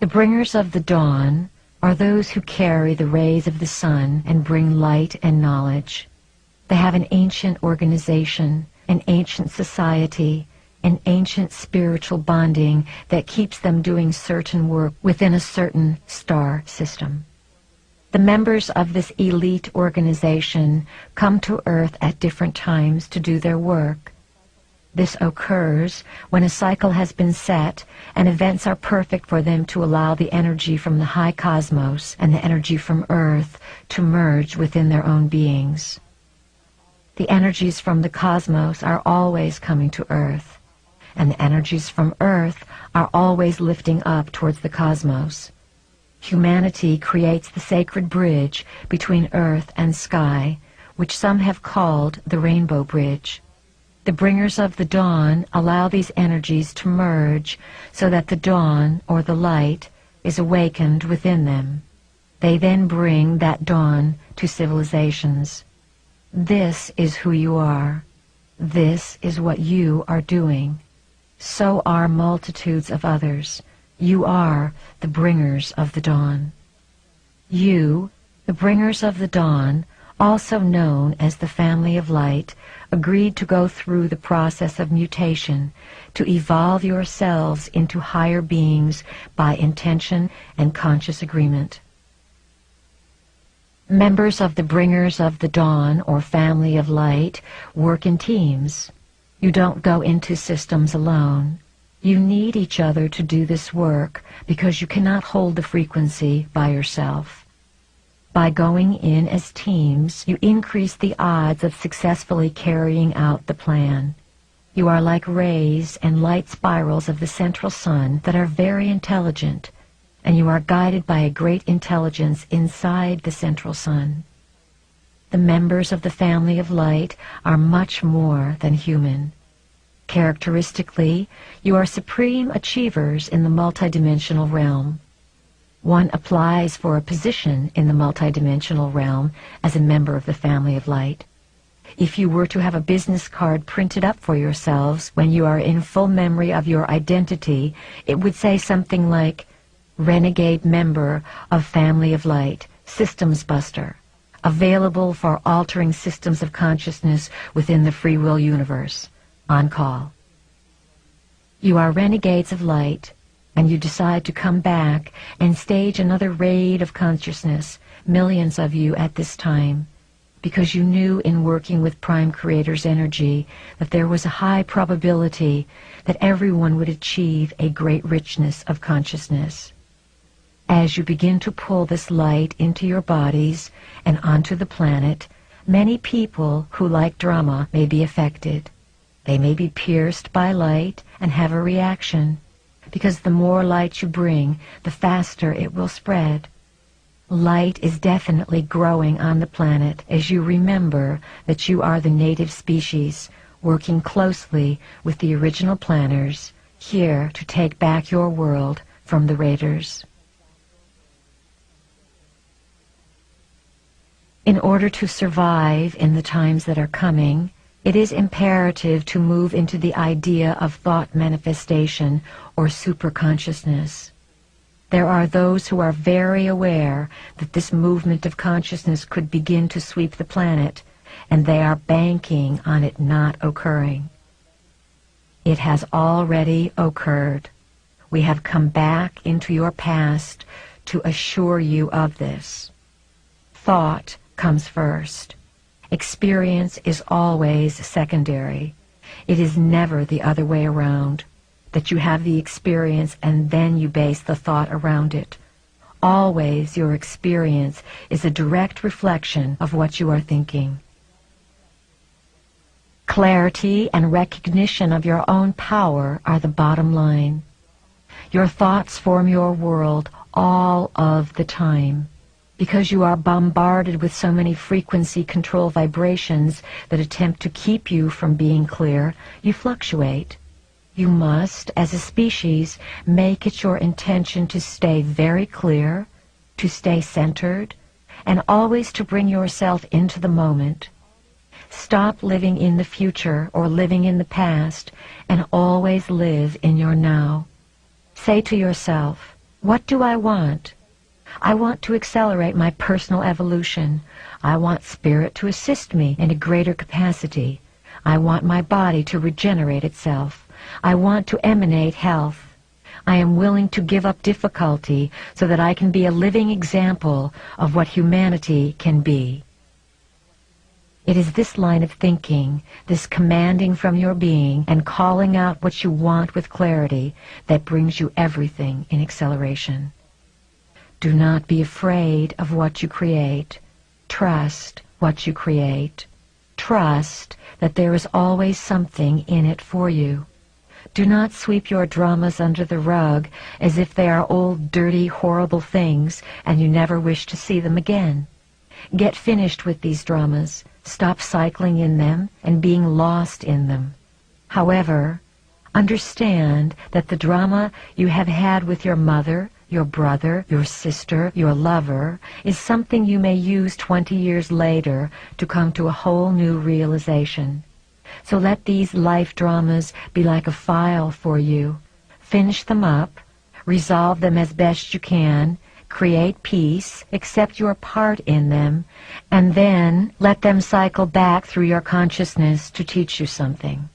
The bringers of the dawn are those who carry the rays of the sun and bring light and knowledge. They have an ancient organization, an ancient society, an ancient spiritual bonding that keeps them doing certain work within a certain star system. The members of this elite organization come to Earth at different times to do their work. This occurs when a cycle has been set and events are perfect for them to allow the energy from the high cosmos and the energy from Earth to merge within their own beings. The energies from the cosmos are always coming to Earth, and the energies from Earth are always lifting up towards the cosmos. Humanity creates the sacred bridge between Earth and sky, which some have called the Rainbow Bridge. The bringers of the dawn allow these energies to merge so that the dawn, or the light, is awakened within them. They then bring that dawn to civilizations. This is who you are. This is what you are doing. So are multitudes of others. You are the bringers of the dawn. You, the bringers of the dawn, also known as the family of light, agreed to go through the process of mutation, to evolve yourselves into higher beings by intention and conscious agreement. Members of the bringers of the dawn, or family of light, work in teams. You don't go into systems alone. You need each other to do this work because you cannot hold the frequency by yourself. By going in as teams, you increase the odds of successfully carrying out the plan. You are like rays and light spirals of the central sun that are very intelligent, and you are guided by a great intelligence inside the central sun. The members of the family of light are much more than human. Characteristically, you are supreme achievers in the multidimensional realm. One applies for a position in the multidimensional realm as a member of the family of light. If you were to have a business card printed up for yourselves when you are in full memory of your identity, it would say something like, Renegade Member of Family of Light, Systems Buster, available for altering systems of consciousness within the free will universe, on call. You are renegades of light, and you decide to come back and stage another raid of consciousness, millions of you at this time, because you knew in working with Prime Creator's energy that there was a high probability that everyone would achieve a great richness of consciousness. As you begin to pull this light into your bodies and onto the planet, many people who like drama may be affected. They may be pierced by light and have a reaction, because the more light you bring, the faster it will spread. Light is definitely growing on the planet as you remember that you are the native species, working closely with the original planners, here to take back your world from the raiders. In order to survive in the times that are coming, it is imperative to move into the idea of thought manifestation or superconsciousness. There are those who are very aware that this movement of consciousness could begin to sweep the planet, and they are banking on it not occurring. It has already occurred. We have come back into your past to assure you of this. Thought comes first. Experience is always secondary. It is never the other way around, that you have the experience and then you base the thought around it. Always your experience is a direct reflection of what you are thinking. Clarity and recognition of your own power are the bottom line. Your thoughts form your world all of the time. Because you are bombarded with so many frequency control vibrations that attempt to keep you from being clear, you fluctuate. You must, as a species, make it your intention to stay very clear, to stay centered, and always to bring yourself into the moment. Stop living in the future or living in the past, and always live in your now. Say to yourself, What do I want? I want to accelerate my personal evolution. I want spirit to assist me in a greater capacity. I want my body to regenerate itself. I want to emanate health. I am willing to give up difficulty so that I can be a living example of what humanity can be. It is this line of thinking, this commanding from your being and calling out what you want with clarity, that brings you everything in acceleration. Do not be afraid of what you create. Trust what you create. Trust that there is always something in it for you. Do not sweep your dramas under the rug as if they are old, dirty, horrible things and you never wish to see them again. Get finished with these dramas. Stop cycling in them and being lost in them. However, understand that the drama you have had with your mother, your brother, your sister, your lover, is something you may use 20 years later to come to a whole new realization. So let these life dramas be like a file for you. Finish them up, resolve them as best you can, create peace, accept your part in them, and then let them cycle back through your consciousness to teach you something.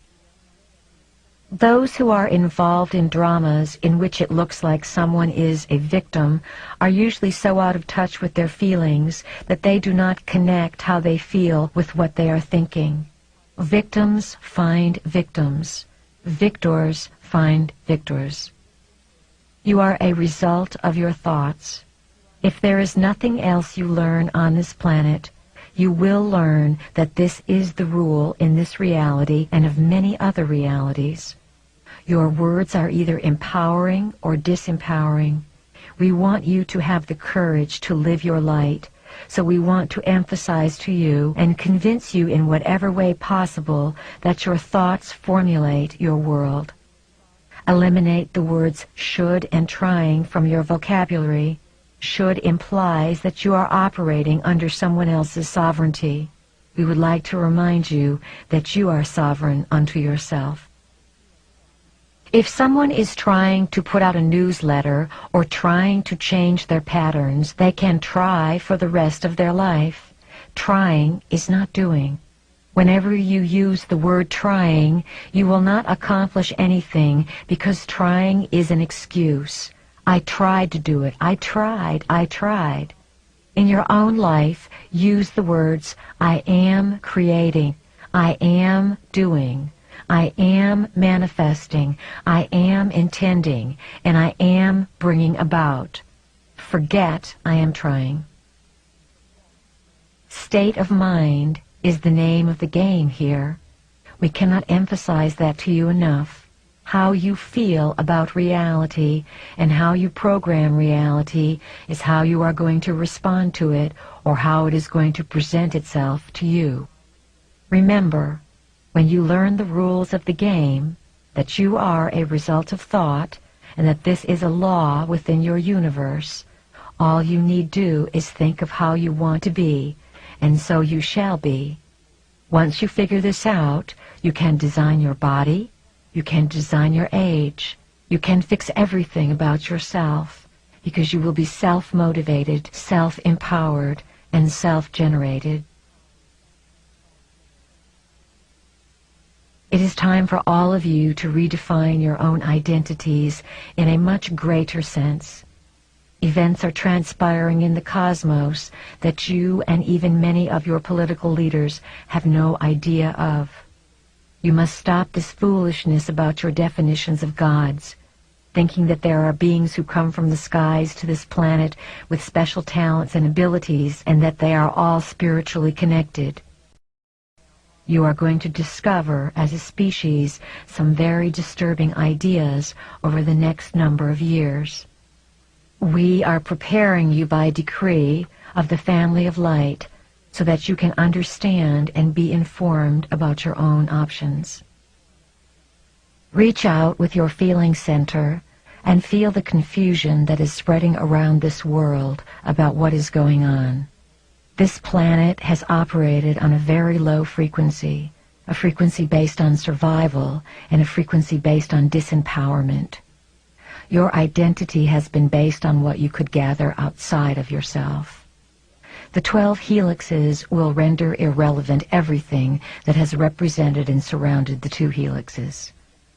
Those who are involved in dramas in which it looks like someone is a victim are usually so out of touch with their feelings that they do not connect how they feel with what they are thinking. Victims find victims. Victors find victors. You are a result of your thoughts. If there is nothing else you learn on this planet, you will learn that this is the rule in this reality and of many other realities. Your words are either empowering or disempowering. We want you to have the courage to live your light, so we want to emphasize to you and convince you in whatever way possible that your thoughts formulate your world. Eliminate the words should and trying from your vocabulary. Should implies that you are operating under someone else's sovereignty. We would like to remind you that you are sovereign unto yourself. If someone is trying to put out a newsletter or trying to change their patterns, they can try for the rest of their life. Trying is not doing. Whenever you use the word trying, you will not accomplish anything because trying is an excuse. I tried to do it. I tried. In your own life, use the words, I am creating, I am doing, I am manifesting, I am intending, and I am bringing about. Forget I am trying. State of mind is the name of the game here. We cannot emphasize that to you enough. How you feel about reality and how you program reality is how you are going to respond to it or how it is going to present itself to you. Remember, when you learn the rules of the game, that you are a result of thought and that this is a law within your universe, all you need do is think of how you want to be, and so you shall be. Once you figure this out, you can design your body, you can design your age. You can fix everything about yourself because you will be self-motivated, self-empowered, and self-generated. It is time for all of you to redefine your own identities in a much greater sense. Events are transpiring in the cosmos that you and even many of your political leaders have no idea of. You must stop this foolishness about your definitions of gods, thinking that there are beings who come from the skies to this planet with special talents and abilities and that they are all spiritually connected. You are going to discover, as a species, some very disturbing ideas over the next number of years. We are preparing you by decree of the family of light, so that you can understand and be informed about your own options. Reach out with your feeling center and feel the confusion that is spreading around this world about what is going on. This planet has operated on a very low frequency, a frequency based on survival and a frequency based on disempowerment. Your identity has been based on what you could gather outside of yourself. The 12 helixes will render irrelevant everything that has represented and surrounded the 2 helixes.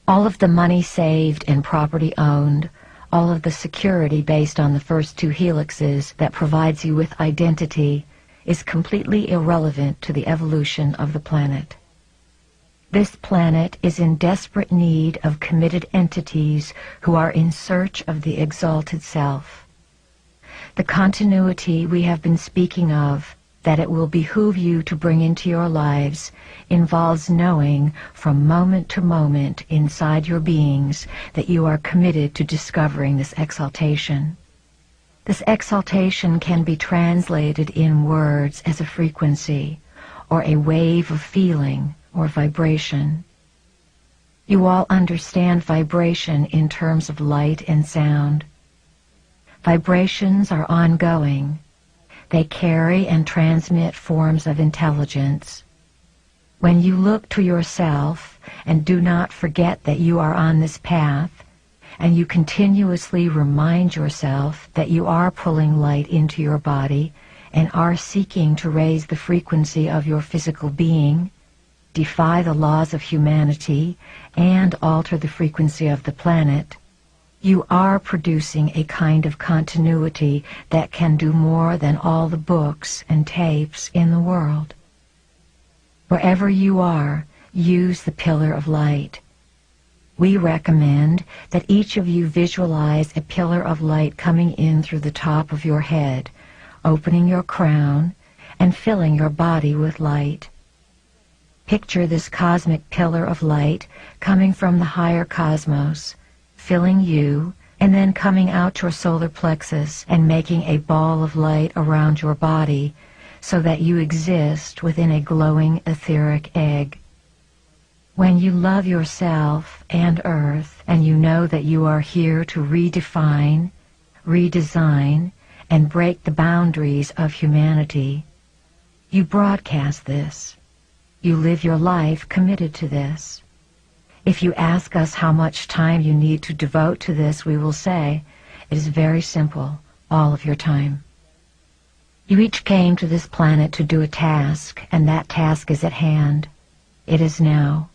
All of the money saved and property owned, all of the security based on the first 2 helixes that provides you with identity, is completely irrelevant to the evolution of the planet. This planet is in desperate need of committed entities who are in search of the exalted self. The continuity we have been speaking of, that it will behoove you to bring into your lives, involves knowing from moment to moment inside your beings that you are committed to discovering this exaltation. This exaltation can be translated in words as a frequency, or a wave of feeling, or vibration. You all understand vibration in terms of light and sound. Vibrations are ongoing. They carry and transmit forms of intelligence. When you look to yourself and do not forget that you are on this path, and you continuously remind yourself that you are pulling light into your body and are seeking to raise the frequency of your physical being, defy the laws of humanity, and alter the frequency of the planet, you are producing a kind of continuity that can do more than all the books and tapes in the world. Wherever you are, use the pillar of light. We recommend that each of you visualize a pillar of light coming in through the top of your head, opening your crown, and filling your body with light. Picture this cosmic pillar of light coming from the higher cosmos, filling you, and then coming out your solar plexus and making a ball of light around your body so that you exist within a glowing etheric egg. When you love yourself and Earth, and you know that you are here to redefine, redesign, and break the boundaries of humanity, you broadcast this. You live your life committed to this. If you ask us how much time you need to devote to this, we will say, it is very simple, all of your time. You each came to this planet to do a task, and that task is at hand. It is now.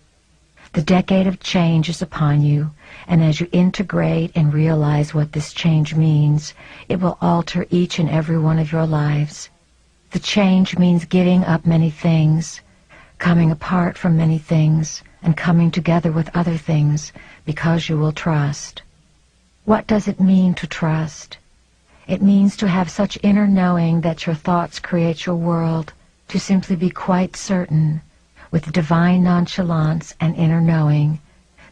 The decade of change is upon you, and as you integrate and realize what this change means, it will alter each and every one of your lives. The change means giving up many things, coming apart from many things, and coming together with other things, because you will trust. What does it mean to trust? It means to have such inner knowing that your thoughts create your world, to simply be quite certain, with divine nonchalance and inner knowing,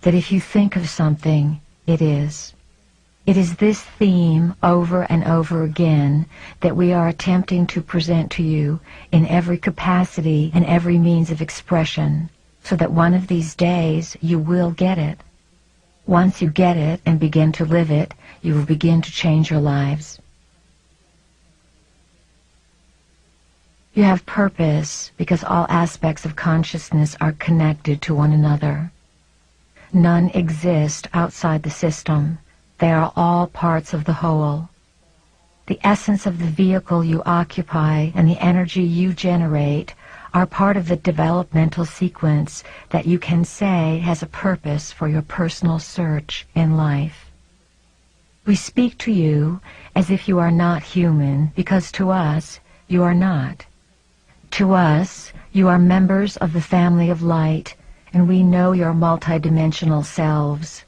that if you think of something, it is. It is this theme over and over again that we are attempting to present to you in every capacity and every means of expression, so that one of these days you will get it. Once you get it and begin to live it, you will begin to change your lives. You have purpose because all aspects of consciousness are connected to one another. None exist outside the system. They are all parts of the whole. The essence of the vehicle you occupy and the energy you generate are part of the developmental sequence that you can say has a purpose for your personal search in life. We speak to you as if you are not human, because to us, you are not. To us, you are members of the family of light, and we know your multidimensional selves.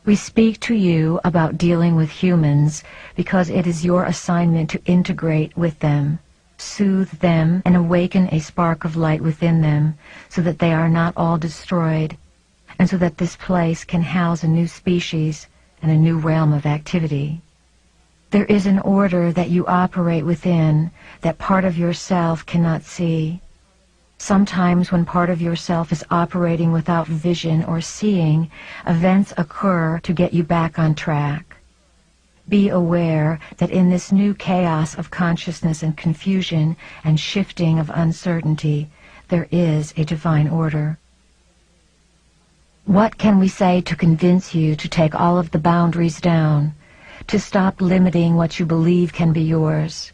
We speak to you about dealing with humans because it is your assignment to integrate with them, soothe them, and awaken a spark of light within them so that they are not all destroyed, and so that this place can house a new species and a new realm of activity. There is an order that you operate within that part of yourself cannot see. Sometimes when part of yourself is operating without vision or seeing, events occur to get you back on track. Be aware that in this new chaos of consciousness and confusion and shifting of uncertainty, there is a divine order. What can we say to convince you to take all of the boundaries down, to stop limiting what you believe can be yours?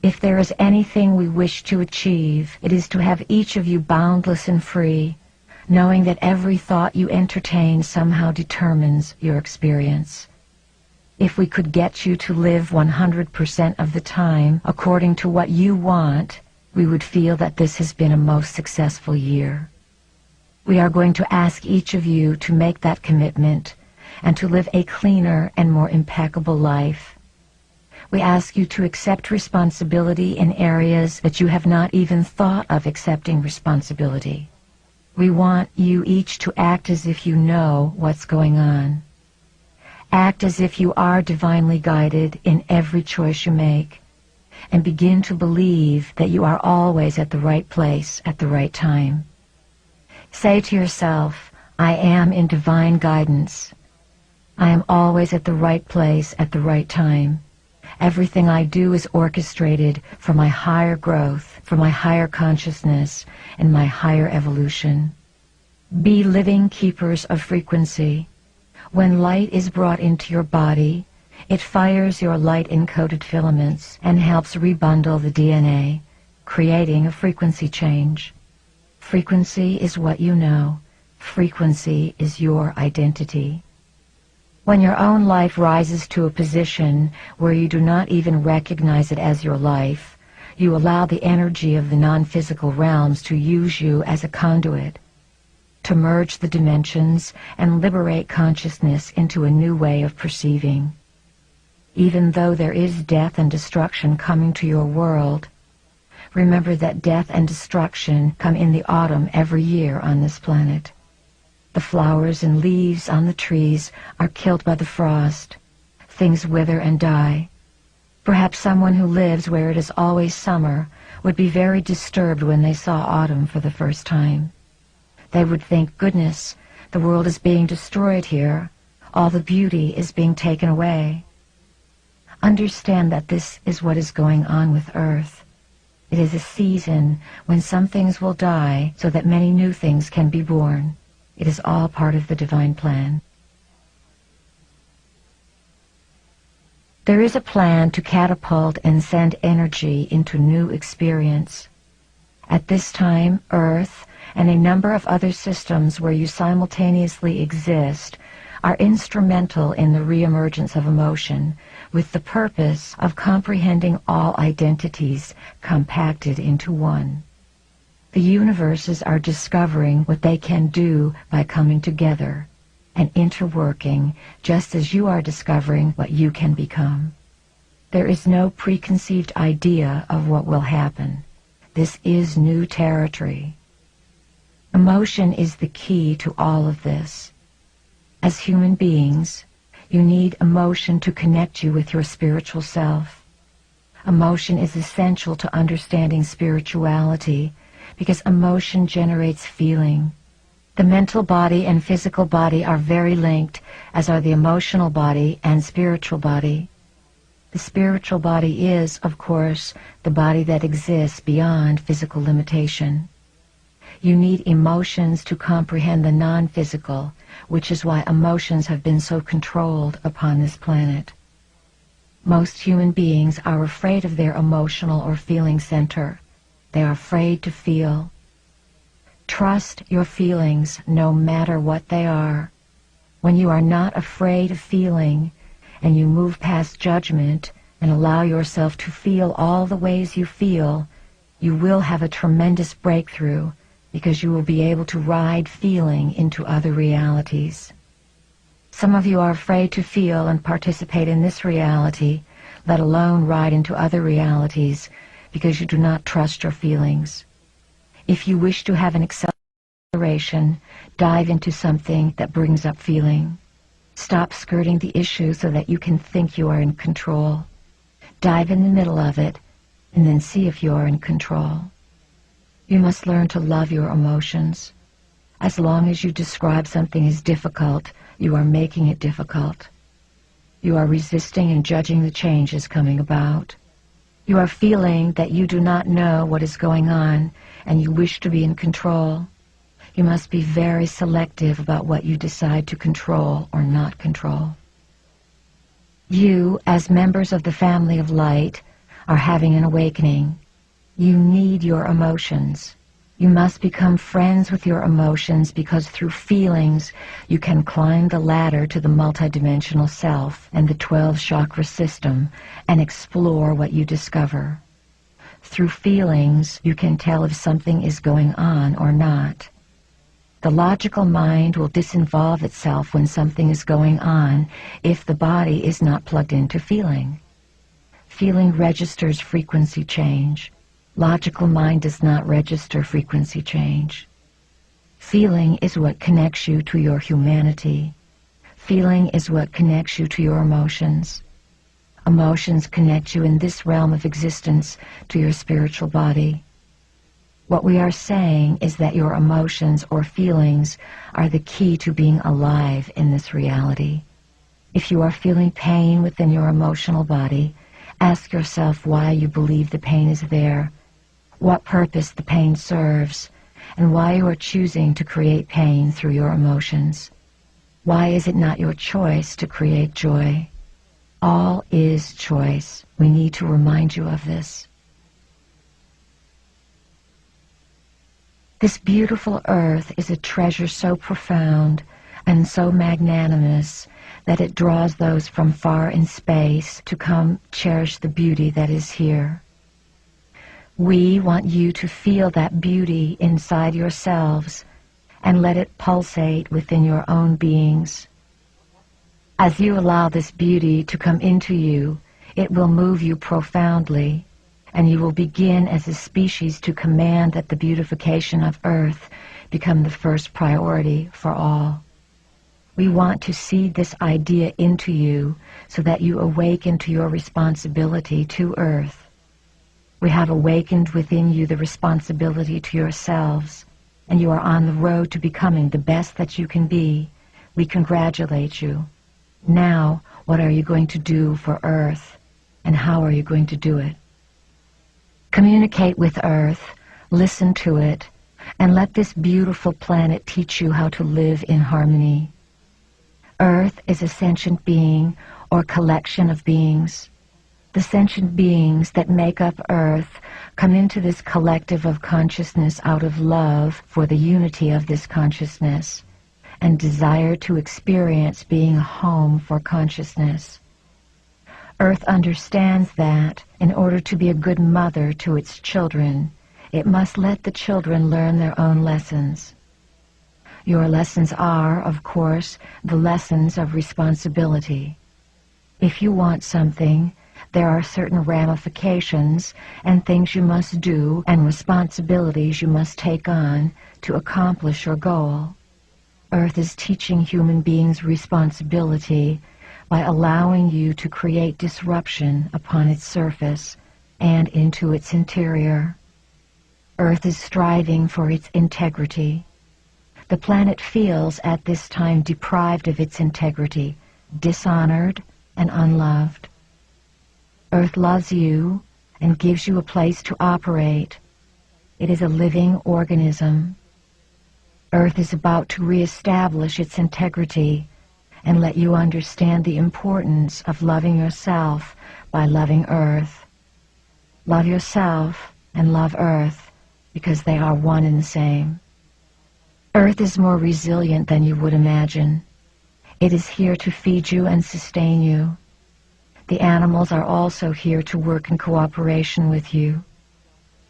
If there is anything we wish to achieve, it is to have each of you boundless and free, knowing that every thought you entertain somehow determines your experience. If we could get you to live 100% of the time according to what you want, we would feel that this has been a most successful year. We are going to ask each of you to make that commitment and to live a cleaner and more impeccable life. We ask you to accept responsibility in areas that you have not even thought of accepting responsibility. We want you each to act as if you know what's going on. Act as if you are divinely guided in every choice you make, and begin to believe that you are always at the right place at the right time. Say to yourself, I am in divine guidance. I am always at the right place at the right time. Everything I do is orchestrated for my higher growth, for my higher consciousness, and my higher evolution. Be living keepers of frequency. When light is brought into your body, it fires your light-encoded filaments and helps rebundle the DNA, creating a frequency change. Frequency is what you know. Frequency is your identity. When your own life rises to a position where you do not even recognize it as your life, you allow the energy of the non-physical realms to use you as a conduit, to merge the dimensions and liberate consciousness into a new way of perceiving. Even though there is death and destruction coming to your world, remember that death and destruction come in the autumn every year on this planet. The flowers and leaves on the trees are killed by the frost. Things wither and die. Perhaps someone who lives where it is always summer would be very disturbed when they saw autumn for the first time. They would think, goodness, the world is being destroyed here. All the beauty is being taken away. Understand that this is what is going on with Earth. It is a season when some things will die so that many new things can be born. It is all part of the divine plan. There is a plan to catapult and send energy into new experience. At this time, Earth and a number of other systems where you simultaneously exist are instrumental in the reemergence of emotion, with the purpose of comprehending all identities compacted into one. The universes are discovering what they can do by coming together and interworking, just as you are discovering what you can become. There is no preconceived idea of what will happen. This is new territory. Emotion is the key to all of this. As human beings, you need emotion to connect you with your spiritual self. Emotion is essential to understanding spirituality because emotion generates feeling. The mental body and physical body are very linked, as are the emotional body and spiritual body. The spiritual body is, of course, the body that exists beyond physical limitation. You need emotions to comprehend the non-physical, which is why emotions have been so controlled upon this planet. Most human beings are afraid of their emotional or feeling center. They are afraid to feel. Trust your feelings no matter what they are. When you are not afraid of feeling and you move past judgment and allow yourself to feel all the ways you feel, you will have a tremendous breakthrough because you will be able to ride feeling into other realities. Some of you are afraid to feel and participate in this reality, let alone ride into other realities, because you do not trust your feelings. If you wish to have an acceleration, dive into something that brings up feeling. Stop skirting the issue so that you can think you are in control. Dive in the middle of it, and then see if you are in control. You must learn to love your emotions. As long as you describe something as difficult, you are making it difficult. You are resisting and judging the changes coming about. You are feeling that you do not know what is going on, and you wish to be in control. You must be very selective about what you decide to control or not control. You, as members of the family of light, are having an awakening. You need your emotions. You must become friends with your emotions, because through feelings you can climb the ladder to the multidimensional self and the 12 chakra system and explore what you discover. Through feelings you can tell if something is going on or not. The logical mind will disinvolve itself when something is going on if the body is not plugged into feeling. Feeling registers frequency change. Logical mind does not register frequency change. Feeling is what connects you to your humanity. Feeling is what connects you to your emotions. Emotions connect you in this realm of existence to your spiritual body. What we are saying is that your emotions or feelings are the key to being alive in this reality. If you are feeling pain within your emotional body, ask yourself why you believe the pain is there, what purpose the pain serves, and why you are choosing to create pain through your emotions. Why is it not your choice to create joy? All is choice. We need to remind you of this. This beautiful earth is a treasure so profound and so magnanimous that it draws those from far in space to come cherish the beauty that is here. We want you to feel that beauty inside yourselves and let it pulsate within your own beings. As you allow this beauty to come into you, it will move you profoundly, and you will begin as a species to command that the beautification of Earth become the first priority for all. We want to seed this idea into you so that you awaken to your responsibility to Earth. We have awakened within you the responsibility to yourselves, and you are on the road to becoming the best that you can be. We congratulate you. Now, what are you going to do for Earth, and how are you going to do it? Communicate with Earth, listen to it, and let this beautiful planet teach you how to live in harmony. Earth is a sentient being or collection of beings. The sentient beings that make up Earth come into this collective of consciousness out of love for the unity of this consciousness and desire to experience being a home for consciousness. Earth understands that in order to be a good mother to its children, it must let the children learn their own lessons. Your lessons are, of course, the lessons of responsibility. If you want something, there are certain ramifications and things you must do and responsibilities you must take on to accomplish your goal. Earth is teaching human beings responsibility by allowing you to create disruption upon its surface and into its interior. Earth is striving for its integrity. The planet feels at this time deprived of its integrity, dishonored and unloved. Earth loves you and gives you a place to operate. It is a living organism. Earth is about to reestablish its integrity and let you understand the importance of loving yourself by loving Earth. Love yourself and love Earth because they are one and the same. Earth is more resilient than you would imagine. It is here to feed you and sustain you. The animals are also here to work in cooperation with you.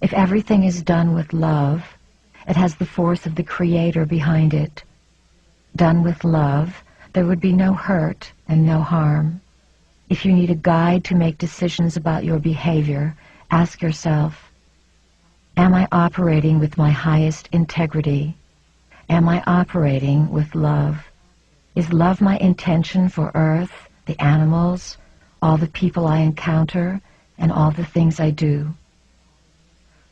If everything is done with love, it has the force of the Creator behind it. Done with love, there would be no hurt and no harm. If you need a guide to make decisions about your behavior, ask yourself, am I operating with my highest integrity? Am I operating with love? Is love my intention for Earth, the animals, all the people I encounter, and all the things I do?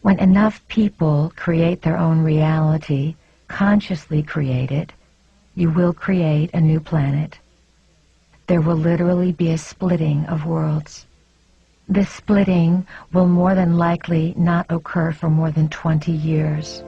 When enough people create their own reality, consciously create it, you will create a new planet. There will literally be a splitting of worlds. This splitting will more than likely not occur for more than 20 years.